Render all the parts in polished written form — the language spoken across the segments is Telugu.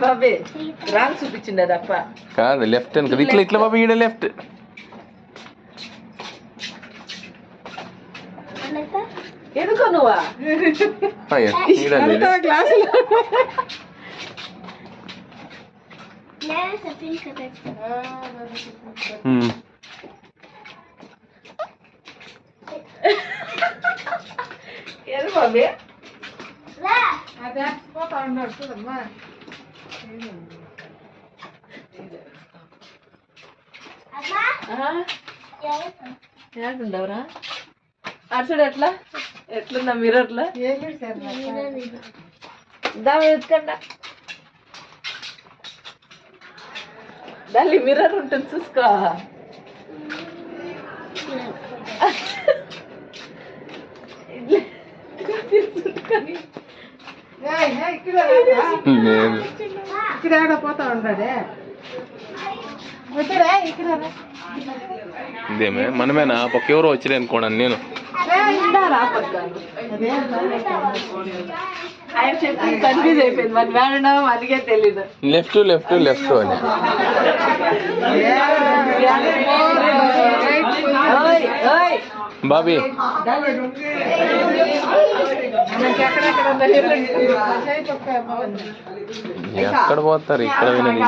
బాబే రాంగ్ చూపించింది అదప్ప కాదు లెఫ్ట్ అనుకో ఇట్లా ఇట్లా బాబు ఈడ లెఫ్ట్ ఎడుకో నువ్వా క్లాసులో ఏది బాబే అదే పోతా ఉన్నాడు చూడమ్మా ఏడుండవరా అటు చూడు ఎట్లా ఎట్లుందా మిర్రర్లో దా ఎత్తుకండా దాని మిర్రర్ ఉంటుంది చూసుకో ఇక్కడ పోతా ఉంటాడే ఇదేమే మనమేనా పక్క ఎవరో వచ్చిరే అనుకోండి నేను కన్ఫ్యూజ్ అయిపోయింది మరి వేడడం అందుకే తెలీదు లెఫ్ట్ లెఫ్ట్ లెఫ్ట్ అని బాబీ ఎక్కడ పోతారు ఇక్కడ వినండి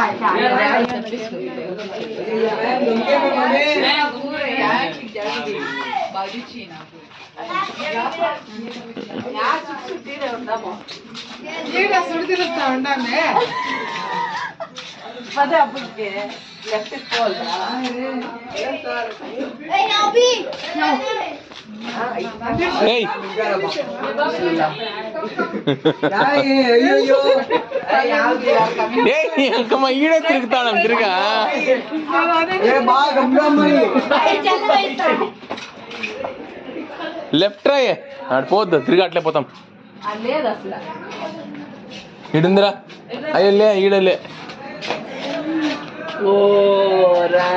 తిరుగుతా ఉండాలి పదే అప్పటికి లెఫ్ట్ ఈడే తిరుగుతాడు తిరిగా లెఫ్ట్ రాయ్ ఆడు పోద్దు తిరిగి అట్లే పోతాం లేదు అసలు ఇడుందిరా అయ్యలే ఈడలే ఓ రా